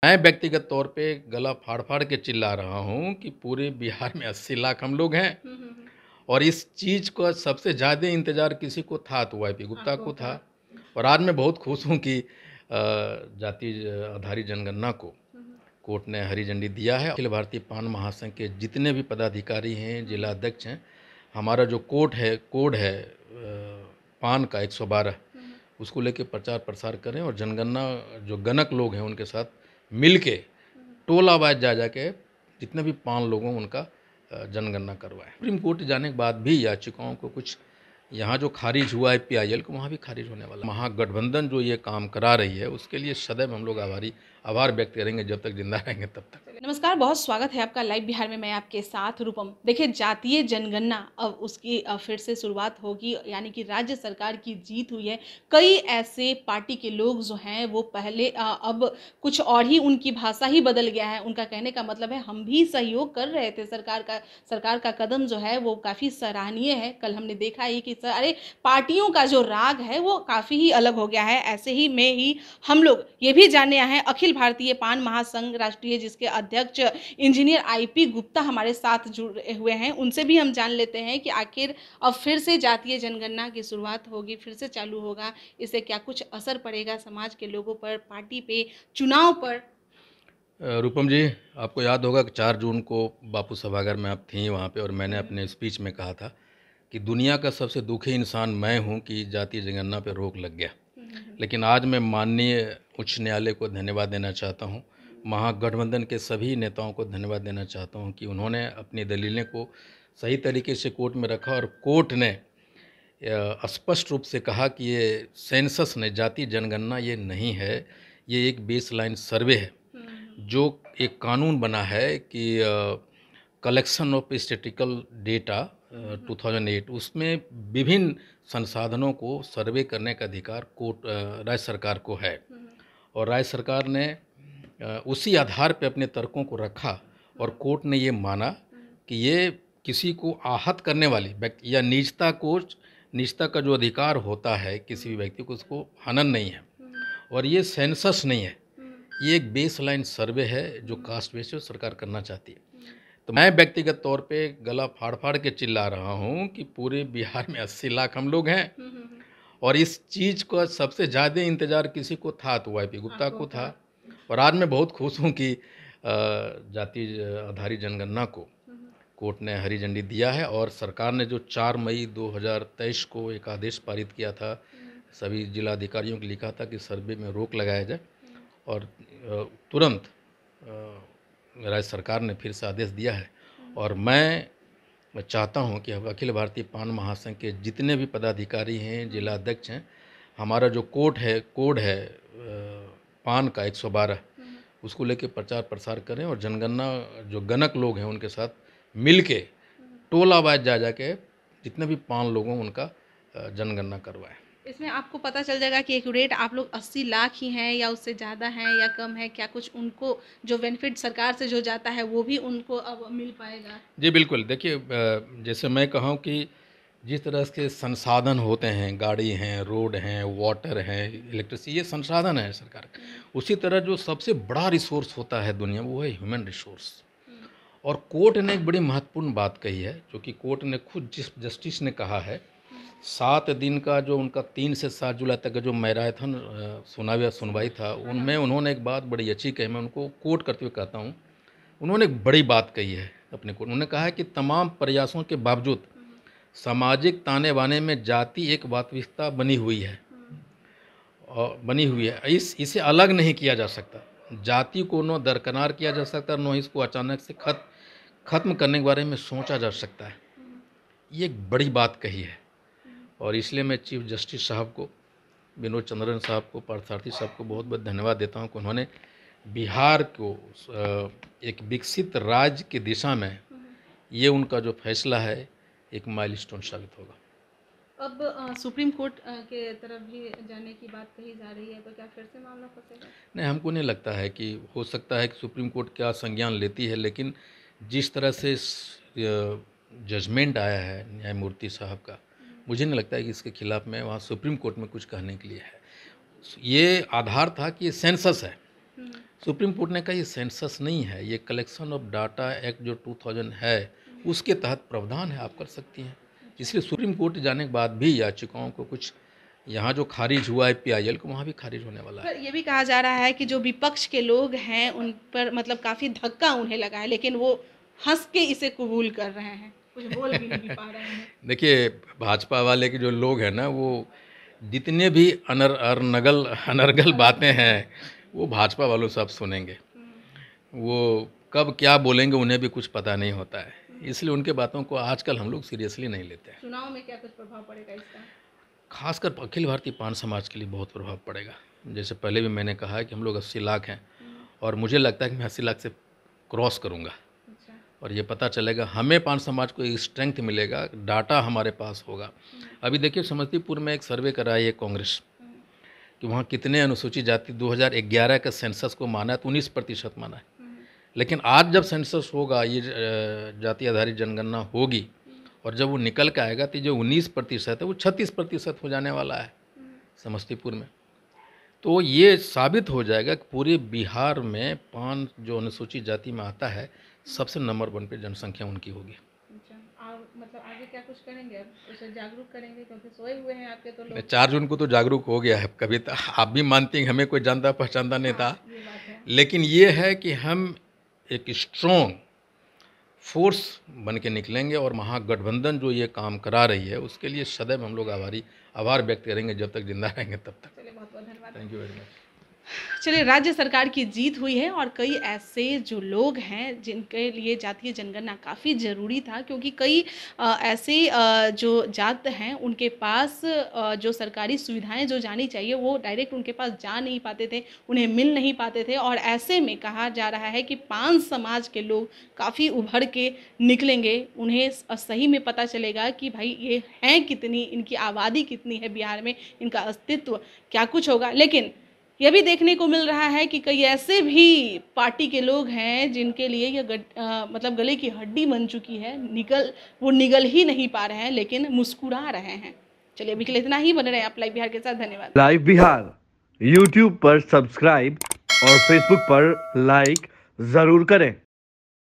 मैं व्यक्तिगत तौर पे गला फाड़-फाड़ के चिल्ला रहा हूँ कि पूरे बिहार में 80 लाख हम लोग हैं हुँ, हुँ, हुँ। और इस चीज़ का सबसे ज़्यादा इंतज़ार किसी को था तो वाईपी गुप्ता आपको को था। था। और आज मैं बहुत खुश हूँ कि जाति आधारित जनगणना को हुँ, हुँ। कोर्ट ने हरी झंडी दिया है। अखिल भारतीय पान महासंघ के जितने भी पदाधिकारी हैं, हुँ, जिला अध्यक्ष हैं, हमारा जो कोड है पान का 112 हुँ, हुँ। उसको लेके प्रचार प्रसार करें और जनगणना जो गणक लोग हैं उनके साथ मिल के टोला वाइज जा जाके जितने भी पान लोगों उनका जनगणना करवाएं। सुप्रीम कोर्ट जाने के बाद भी याचिकाओं को कुछ यहाँ जो खारिज हुआ है पीआईएल को वहाँ भी खारिज होने वाला। महागठबंधन जो ये काम करा रही है उसके लिए सदैव हम लोग आभार व्यक्त करेंगे जब तक जिंदा रहेंगे तब तक। नमस्कार, बहुत स्वागत है आपका लाइव बिहार में। मैं आपके साथ रूपम। देखिए, जातीय जनगणना अब उसकी फिर से शुरुआत होगी, यानी कि राज्य सरकार की जीत हुई है। कई ऐसे पार्टी के लोग जो हैं वो पहले अब कुछ और ही उनकी भाषा ही बदल गया है। उनका कहने का मतलब है हम भी सहयोग कर रहे थे। सरकार का कदम जो है वो काफ़ी सराहनीय है। कल हमने देखा ही कि सारे पार्टियों का जो राग है वो काफ़ी ही अलग हो गया है। ऐसे ही में ही हम लोग ये भी जानने आए हैं अखिल भारतीय पान महासंघ राष्ट्रीय, जिसके अध्यक्ष इंजीनियर आईपी गुप्ता हमारे साथ जुड़े हुए हैं। उनसे भी हम जान लेते हैं कि आखिर अब फिर से जातीय जनगणना की शुरुआत होगी, फिर से चालू होगा, इससे क्या कुछ असर पड़ेगा समाज के लोगों पर, पार्टी पे, चुनाव पर। रूपम जी, आपको याद होगा कि 4 जून को बापू सभागार में आप थीं वहाँ पे और मैंने हम्म, अपने स्पीच में कहा था कि दुनिया का सबसे दुखी इंसान मैं हूँ कि जातीय जनगणना पे रोक लग गया। हम्म, लेकिन आज मैं माननीय उच्च न्यायालय को धन्यवाद देना चाहता हूँ, महागठबंधन के सभी नेताओं को धन्यवाद देना चाहता हूँ कि उन्होंने अपनी दलीलें को सही तरीके से कोर्ट में रखा और कोर्ट ने स्पष्ट रूप से कहा कि ये सेंसस ने जातीय जनगणना ये नहीं है, ये एक बेसलाइन सर्वे है। जो एक कानून बना है कि कलेक्शन ऑफ स्टैटिस्टिकल डेटा 2008 उसमें विभिन्न संसाधनों को सर्वे करने का अधिकार राज्य सरकार को है और राज्य सरकार ने उसी आधार पे अपने तर्कों को रखा और कोर्ट ने ये माना कि ये किसी को आहत करने वाली व्यक्ति या निजता का जो अधिकार होता है किसी भी व्यक्ति को उसको हनन नहीं है और ये सेंसस नहीं है, ये एक बेसलाइन सर्वे है जो कास्ट बेसिस सरकार करना चाहती है। तो मैं व्यक्तिगत तौर पे गला फाड़-फाड़ के चिल्ला रहा हूँ कि पूरे बिहार में 80 लाख हम लोग हैं और इस चीज़ का सबसे ज़्यादा इंतज़ार किसी को था तो वाईपी गुप्ता आपको को था। था। और आज मैं बहुत खुश हूँ कि जाति आधारित जनगणना को कोर्ट ने हरी झंडी दिया है और सरकार ने जो 4 मई 2023 को एक आदेश पारित किया था, सभी जिलाधिकारियों को लिखा था कि सर्वे में रोक लगाया जाए और तुरंत राज्य सरकार ने फिर से आदेश दिया है। और मैं चाहता हूं कि अब अखिल भारतीय पान महासंघ के जितने भी पदाधिकारी हैं, जिला अध्यक्ष हैं, हमारा जो कोड है पान का 112 उसको लेके प्रचार प्रसार करें और जनगणना जो गणक लोग हैं उनके साथ मिल के टोला वाइज जा जाके जितने भी पान लोगों उनका जनगणना करवाएं। इसमें आपको पता चल जाएगा कि एक्यूरेट आप लोग 80 लाख ही हैं या उससे ज़्यादा हैं या कम है, क्या कुछ उनको जो बेनिफिट सरकार से जो जाता है वो भी उनको अब मिल पाएगा। जी बिल्कुल, देखिए जैसे मैं कहूँ कि जिस तरह के संसाधन होते हैं, गाड़ी हैं, रोड हैं, वाटर है, इलेक्ट्रिसिटी, ये संसाधन है सरकार का। उसी तरह जो सबसे बड़ा रिसोर्स होता है दुनिया में वो है ह्यूमन रिसोर्स। और कोर्ट ने एक बड़ी महत्वपूर्ण बात कही है, जो कि कोर्ट ने खुद जस्टिस ने कहा है, 7 दिन का जो उनका 3 से 7 जुलाई तक का जो मैराथन सुनवाई था, उनमें उन्होंने एक बात बड़ी अच्छी कही, मैं उनको कोट करते हुए कहता हूँ। उन्होंने एक बड़ी बात कही है अपने कोर्ट, उन्होंने कहा है कि तमाम प्रयासों के बावजूद सामाजिक ताने बाने में जाति एक वास्तविकता बनी हुई है। इसे अलग नहीं किया जा सकता। जाति को न दरकिनार किया जा सकता, न इसको अचानक से खत्म करने के बारे में सोचा जा सकता है। ये एक बड़ी बात कही है और इसलिए मैं चीफ जस्टिस साहब को, विनोद चंद्रन साहब को, पार्थसारथी साहब को बहुत बहुत धन्यवाद देता हूँ कि उन्होंने बिहार को एक विकसित राज्य की दिशा में ये उनका जो फैसला है एक माइलस्टोन साबित होगा। अब सुप्रीम कोर्ट के तरफ भी जाने की बात कही जा रही है, तो क्या फिर से मामला फंसेगा? नहीं, हमको नहीं लगता है कि हो सकता है कि सुप्रीम कोर्ट क्या संज्ञान लेती है, लेकिन जिस तरह से जजमेंट आया है न्यायमूर्ति साहब का, मुझे नहीं लगता है कि इसके खिलाफ में वहाँ सुप्रीम कोर्ट में कुछ कहने के लिए है। ये आधार था कि ये सेंसस है। सुप्रीम कोर्ट ने कहा ये सेंसस नहीं है, ये कलेक्शन ऑफ डाटा एक्ट जो 2000 है उसके तहत प्रावधान है, आप कर सकती हैं। इसलिए सुप्रीम कोर्ट जाने के बाद भी याचिकाओं को कुछ यहाँ जो खारिज हुआ है PIL को, वहाँ भी खारिज होने वाला है। पर ये भी कहा जा रहा है कि जो विपक्ष के लोग हैं उन पर मतलब काफ़ी धक्का उन्हें लगा है, लेकिन वो हंस के इसे कबूल कर रहे हैं, कुछ बोल भी नहीं पा रहे हैं। देखिए, भाजपा वाले के जो लोग हैं ना, वो जितने भी अनर्गल बातें हैं वो भाजपा वालों सब सुनेंगे। वो कब क्या बोलेंगे उन्हें भी कुछ पता नहीं होता है, इसलिए उनके बातों को आजकल हम लोग सीरियसली नहीं लेते हैं। चुनाव में क्या कुछ प्रभाव पड़ेगा इसका? खासकर अखिल भारतीय पान समाज के लिए बहुत प्रभाव पड़ेगा। जैसे पहले भी मैंने कहा है कि हम लोग 80 लाख हैं और मुझे लगता है कि मैं 80 लाख से क्रॉस करूंगा। अच्छा। और ये पता चलेगा, हमें पान समाज को एक स्ट्रेंथ मिलेगा, डाटा हमारे पास होगा। अभी देखिए, समस्तीपुर में एक सर्वे कराई है कांग्रेस कि वहाँ कितने अनुसूचित जाति 2011 के सेंसस को माना है तो 19% माना है, लेकिन आज जब सेंसस होगा, ये जाति आधारित जनगणना होगी और जब वो निकल के आएगा तो जो 19% है वो 36% हो जाने वाला है समस्तीपुर में। तो ये साबित हो जाएगा कि पूरे बिहार में पान जो अनुसूचित जाति में आता है सबसे नंबर 1 पे जनसंख्या उनकी होगी। मतलब आगे क्या कुछ करेंगे, उसे जागरूक करेंगे, क्योंकि सोए हुए हैं आपके तो लोग। 4 जून को तो जागरूक हो गया है, कभी तो आप भी मानती हैं हमें कोई जानता पहचानता नहीं था। ये बात है। लेकिन ये है कि हम एक स्ट्रॉन्ग फोर्स बन के निकलेंगे और महागठबंधन जो ये काम करा रही है उसके लिए सदैव हम लोग आभार व्यक्त करेंगे, जब तक जिंदा रहेंगे तब तक। चलिए, बहुत बहुत धन्यवाद। Thank you very much. चलिए, राज्य सरकार की जीत हुई है और कई ऐसे जो लोग हैं जिनके लिए जातीय जनगणना काफ़ी ज़रूरी था, क्योंकि कई ऐसे जो जात हैं उनके पास जो सरकारी सुविधाएं जो जानी चाहिए वो डायरेक्ट उनके पास जा नहीं पाते थे, उन्हें मिल नहीं पाते थे। और ऐसे में कहा जा रहा है कि पान समाज के लोग काफ़ी उभर के निकलेंगे, उन्हें सही में पता चलेगा कि भाई ये हैं कितनी, इनकी आबादी कितनी है बिहार में, इनका अस्तित्व क्या कुछ होगा। लेकिन यह भी देखने को मिल रहा है कि कई ऐसे भी पार्टी के लोग हैं जिनके लिए यह मतलब गले की हड्डी बन चुकी है, वो निगल ही नहीं पा रहे हैं, लेकिन मुस्कुरा रहे हैं। चलिए, अभी के लिए इतना ही। बने रहे आप लाइव बिहार के साथ। धन्यवाद। लाइव बिहार YouTube पर सब्सक्राइब और Facebook पर लाइक जरूर करें।